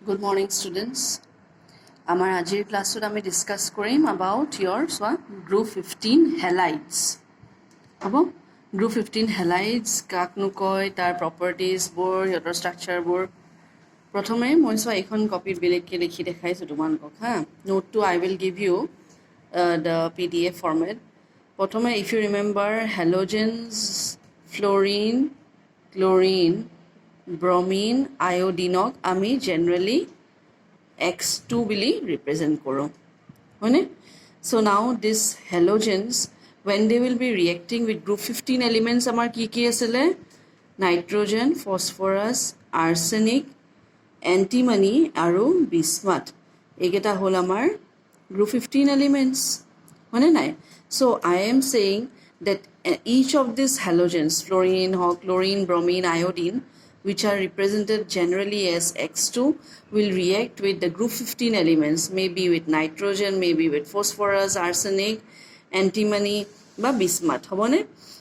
Good morning, students. Our ajir class we discuss about your group 15 halides. Group 15 halides kaknu koi tar properties bor your structure bor. Prothome moi ekhon copy belek ke likhi dekhaisu tumankok ha. Note 2 I will give you the PDF format. Prothome if you remember halogens, fluorine, chlorine, bromine, iodine আমি generally X2 বুলি represent কৰো হয়নে so now this halogens when they will be reacting with group 15 elements আমাৰ কি কি আছিলে nitrogen phosphorus arsenic antimony আৰু bismuth এইকেইটা হল আমাৰ group 15 elements হয়নে নাই so I am saying that each of these halogens fluorine chlorine bromine iodine which are represented generally as X2 will react with the group 15 elements, maybe with nitrogen, maybe with phosphorus, arsenic, antimony, ba bismuth.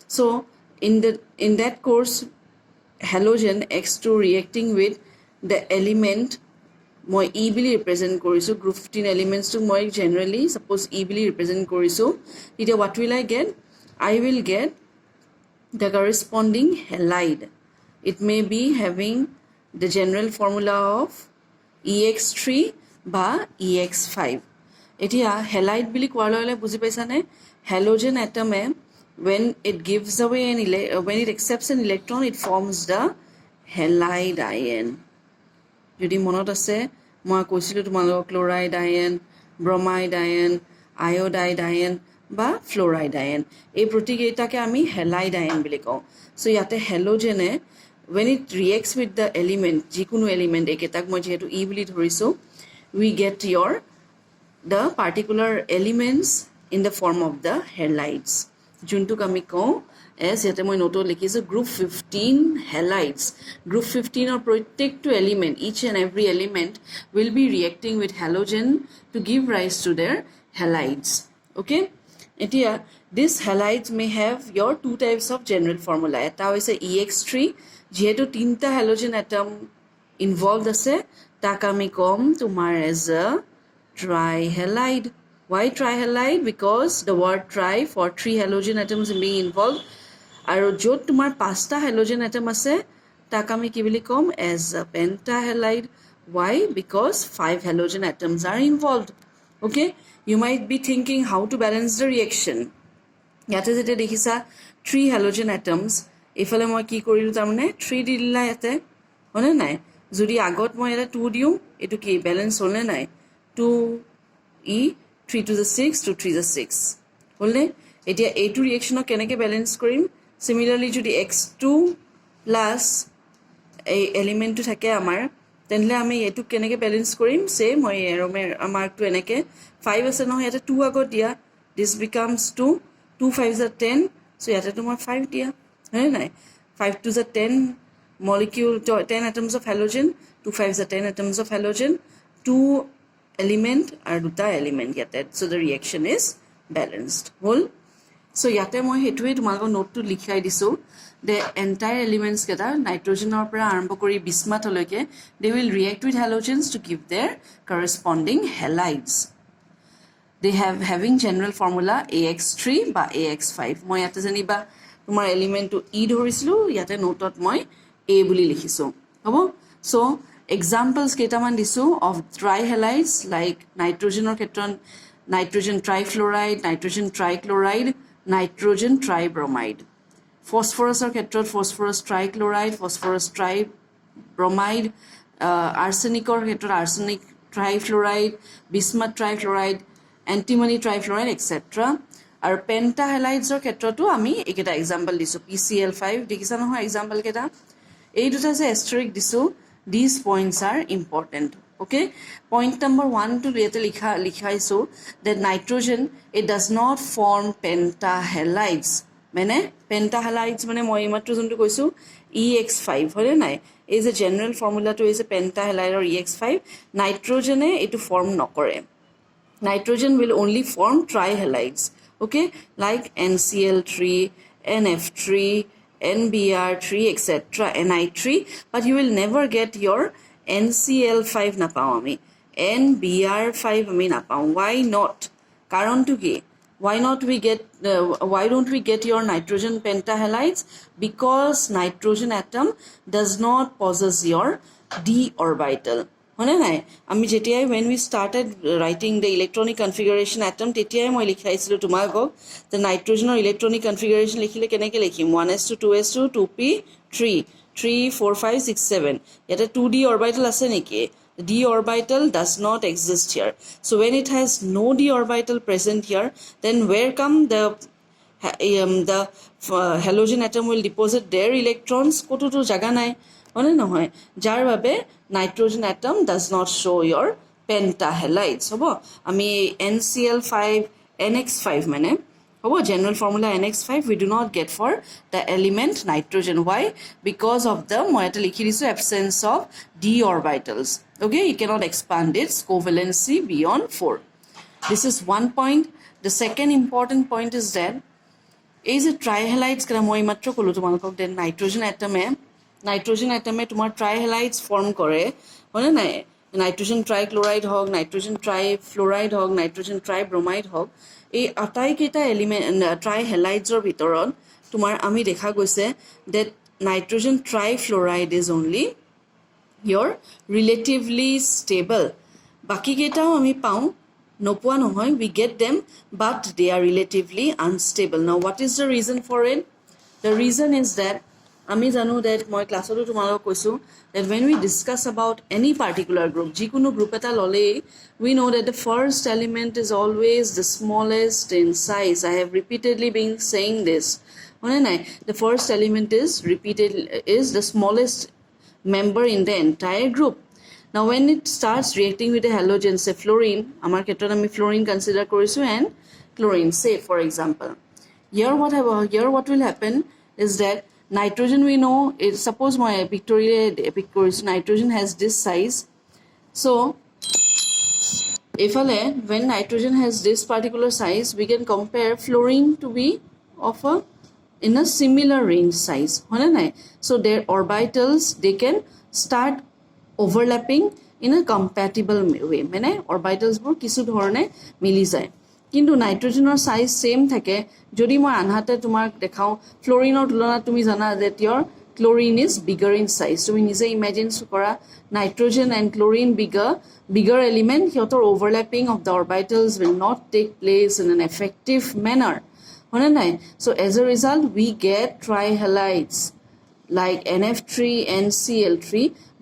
So in that course, halogen X2 reacting with the element moi E bili represent korisu group 15 elements to moi generally suppose E bili represent korisu. What will I get? I will get the corresponding halide. It may be having the general formula of EX3 বা EX5. Etia halide bili kwalole buji paisane halogen atom when it gives away when it accepts an electron it forms the halide ion. Jodi monot ase moi koisilu tumalok chloride ion, bromide ion, iodide ion বা fluoride ion. এই প্রতীক এটাকে আমি halide ion বলি কও. So ইয়াতে halogen when it reacts with the element jikunu element eketak moi jehetu E bili dhorisu we get the particular elements in the form of the halides juntuk ami kau as yate moi note likhisu group 15 halides group 15 or protektu element each and every element will be reacting with halogen to give rise to their halides okay etia this halides may have your two types of general formula eta hoise EX3 যেহেতু তিনটা halogen atom involved আছে তাক আমি কম তোমার as a trihalide. Why trihalide? Because the word tri for three halogen atoms being involved আৰু যত তোমার পাঁচটা halogen atom আছে তাক আমি কি বুলি কম as a pentahalide. Why? Because 5 halogen atoms are involved. Okay, you might be thinking how to balance the reaction. ইয়াতে যেটা দেখিছা 3 halogen atoms এফালে মই কি কৰিলো তাৰমানে 3 দিলা ইয়াতে হনে নাই যদি আগত মই এটা 2 দিও এটো কি ব্যালেন্স হলনে নাই 2 e 3 to the 6 to 3 to the 6 হলনে এতিয়া এইটো ৰিঅ্যাকশন কেনেকৈ ব্যালেন্স কৰিম সিমিলাৰলি যদি x2 প্লাস এই এলিমেন্টটো থাকে আমাৰ তেনলে আমি এটো কেনেকৈ ব্যালেন্স কৰিম সে মই আমাৰটো এনেকৈ 5 আছে নহয় এটা 2 আগত দিয়া this becomes 2 2 5s are 10 so ইয়াতে তোমাৰ 5 দিয়া হয় নাই 5 to the 10 molecule 10 atoms of halogen 2 5s are 10 atoms of halogen 2 element are duta element yate so the reaction is balanced whole so yate moi hetue tumalko note to likhai disu the entire elements keta nitrogen or pra arambo kori bismuth loike they will react with halogens to give their corresponding halides. They have having general formula AX3 বা AX5 মই yate janiba তোমার element two ই ধৰিছিলো ইয়াতে নোটত মই এ বুলি লিখিছো হ'ব so examples কেইটামান দিছো অফ ট্ৰাইহ্যালাইডস লাইক নাইট্ৰোজেনৰ ক্ষেত্ৰত নাইট্ৰোজেন ট্ৰাইফ্লোৰাইড নাইট্ৰোজেন ট্ৰাইক্লোৰাইড নাইট্ৰোজেন ট্ৰাইব্ৰমাইড ফসফৰাছৰ ক্ষেত্ৰত ফসফৰাছ ট্ৰাইক্লোৰাইড ফসফৰাছ ট্ৰাইব্ৰমাইড আৰ্ছেনিকৰ ক্ষেত্ৰত আৰ্ছেনিক ট্ৰাইফ্লোৰাইড বিস্মাথ ট্ৰাইফ্লোৰাইড এন্টিমনি ট্ৰাইফ্লোৰাইড এটসেট্ৰা আৰু পেন্টাহ্যালাইডছৰ ক্ষেত্ৰতো আমি একেটা এক্সাম্পল দিছো PCl5 দেখিছা নহয় এক্সাম্পল কেটা এই দুটা যে এস্টেৰিক দিছো these points are important okay point number 1 to ইয়াতে লিখাইছো that nitrogen it does not form pentahalides মানে pentahalides মানে মই মাত্ৰ যোনটো কৈছো EX5 হলে নাই এই যে জেনাৰেল ফৰ্মুলাটো is a pentahalide or EX5 নাইট্ৰোজেনে এটো ফৰ্ম নকৰে nitrogen will only form trihalides okay like NCl3 NF3 NBr3 etc ni3 but you will never get your NCl5 নাপাওঁ আমি NBr5 আমি নাপাওঁ why not কাৰণটো কি why don't we get your nitrogen pentahalides because nitrogen atom does not possess your d orbital হয়নে নাই আমি যেতিয়াই when we started writing the electronic configuration atom তেতিয়াই মই লিখাইছিলো তোমাকক the nitrogen or electronic configuration লিখিলে কেনেকৈ লিখিম 1s2 2s2 2p 3 3 4 5 6 7 ইয়াতে 2d orbital আছে নেকি the d orbital does not exist here so when it has no d orbital present here then where come the halogen atom will deposit their electrons কোটোটো জাগা নাই হয়নে নহয় যাৰ বাবে nitrogen atom does not show your pentahalides হ'ব আমি NCl5 NX5 মানে হ'ব general formula NX5 we do not get for the element nitrogen why because of the মই এটা লিখি দিছো absence of d orbitals okay you cannot expand its covalency beyond 4 this is one point the second important point is that is a trihalides kana moi matro kolu tumalok den nitrogen atom e tumar trihalides form kore hone nai nitrogen trichloride hog nitrogen trifluoride hog nitrogen tribromide hog এই আটাই কেইটা element ট্ৰাইহ্যালাইডসৰ ভিতৰত তোমাৰ আমি দেখা গৈছে that nitrogen trifluoride is only your relatively stable বাকি কেইটাও আমি পাওঁ নোপোৱা নহয় we get them but they are relatively unstable now what is the reason for it the reason is that আমি জানো that মই ক্লাছতো তোমালোকক কৈছো that when we discuss about any particular group যিকোনো গ্ৰুপ এটা ললে we know that the first element is always the smallest in size I have repeatedly been saying this the first element is the smallest member in the entire group now when it starts reacting with a halogen say fluorine amar khetrot ami fluorine consider korisu and chlorine say for example here what will happen is that nitrogen we know is suppose my pictorial nitrogen has this size so if when nitrogen has this particular size we can compare fluorine to be of a in a similar range size so their orbitals they can start overlapping in a compatible way mane orbitals bor kisu dhorone mili jay কিন্তু নাইট্ৰোজেনৰ size same থাকে যদি মই আনহাতে তোমাক দেখাও ফ্লোৰিনৰ তুলনাত তুমি জানা that your chlorine is bigger in size তুমি নিজে ইমাজিন কৰা nitrogen and chlorine bigger element হিয়তৰ overlapping of the orbitals will not take place in an effective manner হয়নে নাই so as a result we get trihalides like NF3 NCl3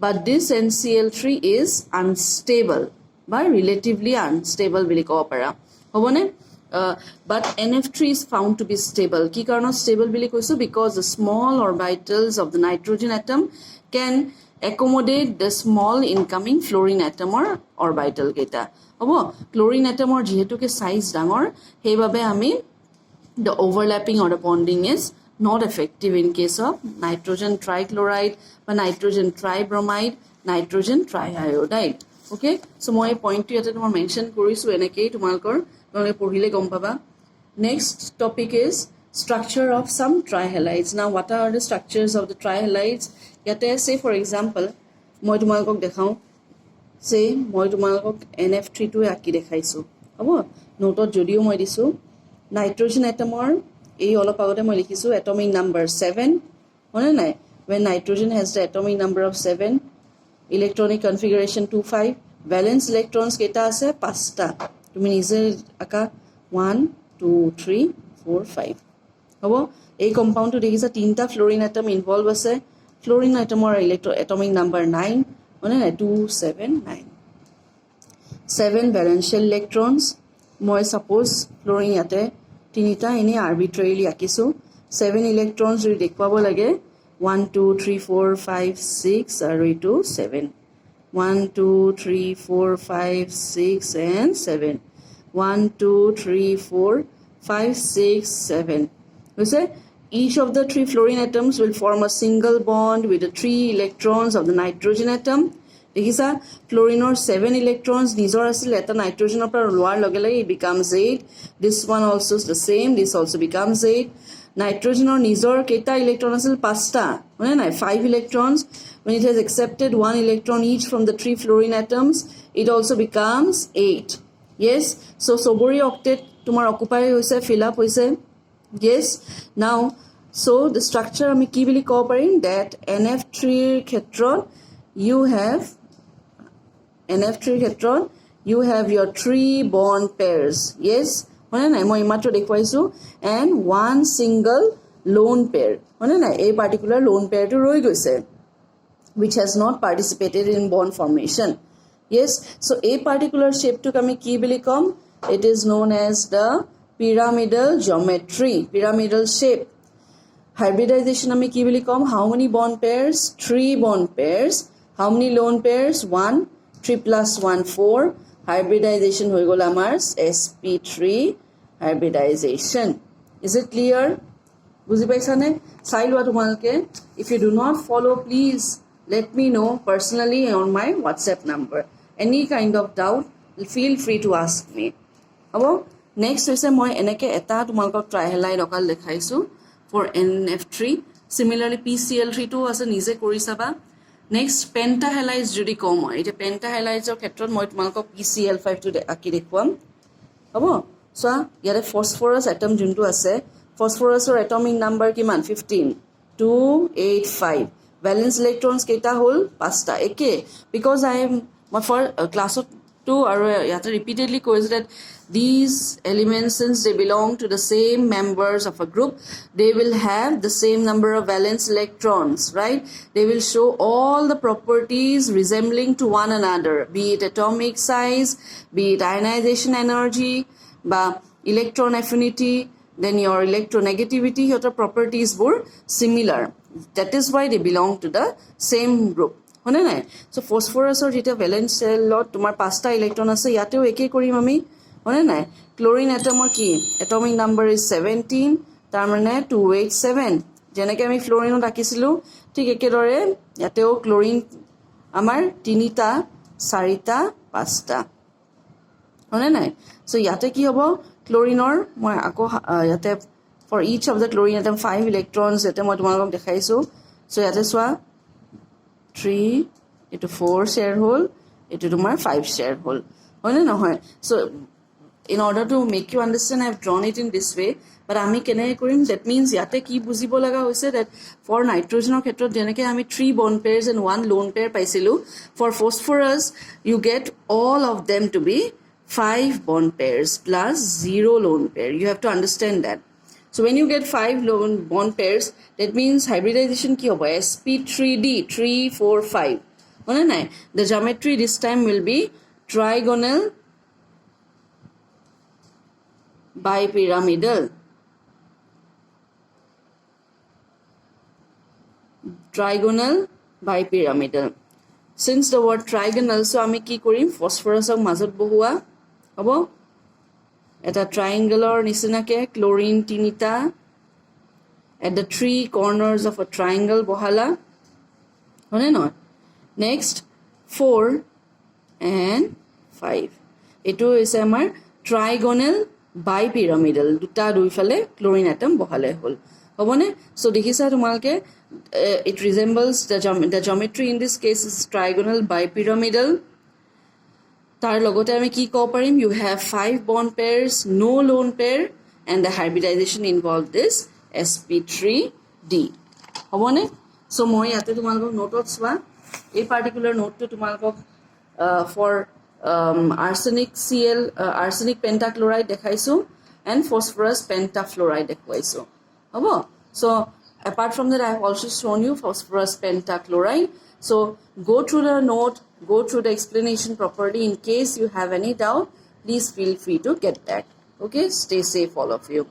but this NCl3 is unstable বা relatively unstable বুলি ক'ব পাৰা but NF3 is found to be stable কি কাৰণত stable বুলি কৈছো because the small orbitals of the nitrogen atom can accommodate the small incoming fluorine atom or orbital কেটা হ'ব chlorine atom or যেহেতুকে size ডাঙৰ হেইভাবে আমি the overlapping or the bonding is not effective in case of nitrogen trichloride or nitrogen tribromide nitrogen triiodide okay so moi point to yate tomar mention korisu enekei tumalkor tole pohile gom paba next topic is structure of some trihalides now what are the structures of the trihalides yate say for example moi tumalkok dekhau say moi tumalkok NF3 to aki dekhaisu hobo note jodio moi disu nitrogen atomor ei olop agote moi likhisu atomic number 7 hone nai when nitrogen has the atomic number of 7 electronic configuration 25 valence electrons keta ase 5ta তুমি নিজে আকা 1 2 3 4 5 হবো এই কম্পাউন্ডটো দেখিছা তিনটা fluorine atom involve আছে fluorine অ্যাটমৰ atomic number 9 মানে 279 7 valential electrons মই suppose ফ্লোরিন ইয়াতে তিনিটা এনে arbitrarily আকিছো 7 electrons যদি দেখুৱাব লাগে 1 2 3 4 5 6 আৰু এটো 7 1 2 3 4 5 6 and 7 1 2 3 4 5 6 7 you say each of the three fluorine atoms will form a single bond with the 3 electrons of the nitrogen atom dekhisa fluorine or 7 electrons nijor asil eta nitrogen par lower logele it becomes 8 this one also is the same this also becomes 8 নাইট্ৰজেনৰ নিজৰ কেইটা electron আছিল 5টা হয়নে নাই 5 electrons when it has accepted 1 electron each from the 3 fluorine atoms it also becomes 8 yes so sobori octet tumar occupy hoise fill up hoise yes now so the structure ami ki boli ko parim that nf3 er khetron you have nf3 er khetron you have your 3 bond pairs yes hone na moi matro dekhwaisu and one single lone pair hone na a particular lone pair to roi goise which has not participated in bond formation yes so a particular shape to kami ki boli kom it is known as the pyramidal geometry pyramidal shape hybridization ami ki boli kom how many bond pairs 3 bond pairs how many lone pairs 1 3 plus 1 4 hybridization hoi gol amar sp3 hybridization is it clear buji paisa ne sai lua tumalke if you do not follow please let me know personally on my WhatsApp number any kind of doubt feel free to ask me abo next hoise moi eneke eta tumalko trihalide okal dekhaisu for nf3 similarly pcl3 to ase nije kori saba next pentahalides jodi kom hoy eta pentahalides or khetron moi tumalko pcl5 to aki dekhwam abo so yare phosphorus atom juntu ase phosphorus or atomic number kiman 15 285 valence electrons keita hol 5ta eke because I am for class of 2 or yata repeatedly course that these elements since they belong to the same members of a group they will have the same number of valence electrons right they will show all the properties resembling to one another be it atomic size be it ionization energy ba electron affinity then your electronegativity your properties were similar that is why they belong to the same group hone nai so phosphorus or jeta valence cell lot tumar 5ta electron ase yateo eke korim ami hone nai chlorine atom or ki atomic number is 17 tar mane 287 jeneke ami fluorine rakisilu thik eke dore yateo chlorine amar 3ta 4ta 5ta hone nai so yate ki hobo chlorine or moi ako yate for each of the chlorine atom 5 electrons ete moi tumalok dekhaisu so yate swa 3 into 4 share hole into tomar 5 share hole hone na hoy so in order to make you understand I have drawn it in this way but ami kene korim that means yate ki bujibo laga hoise that for nitrogen or khetrot jeneke ami 3 bond pairs and 1 lone pair paisilu for phosphorus you get all of them to be 5 bond pairs plus 0 lone pair you have to understand that so when you get 5 lone bond pairs that means hybridization ki hobo sp3d 3 4 5 hone nai the geometry this time will be trigonal bipyramidal since the word trigonal so ami ki korim phosphorus ok mazot bohua hobo eta triangular nisinake chlorine tinita at the 3 corners of a triangle bohala hone not next 4 and 5 eto is amar trigonal bipyramidal duta duifale chlorine atom bohale hol hobone so dekhisa tumalke it resembles the geometry in this case is trigonal bipyramidal tar logote ami ki ko parim you have 5 bond pairs no lone pair and the hybridization involved this sp3d hobone so moi ate tumalok note swa a particular note to tumalok for arsenic cl arsenic pentachloride dekhaisu and phosphorus pentafluoride dekhaisu hobo so apart from that I have also shown you phosphorus pentachloride so go through the note go through the explanation properly in case you have any doubt please feel free to get that okay stay safe all of you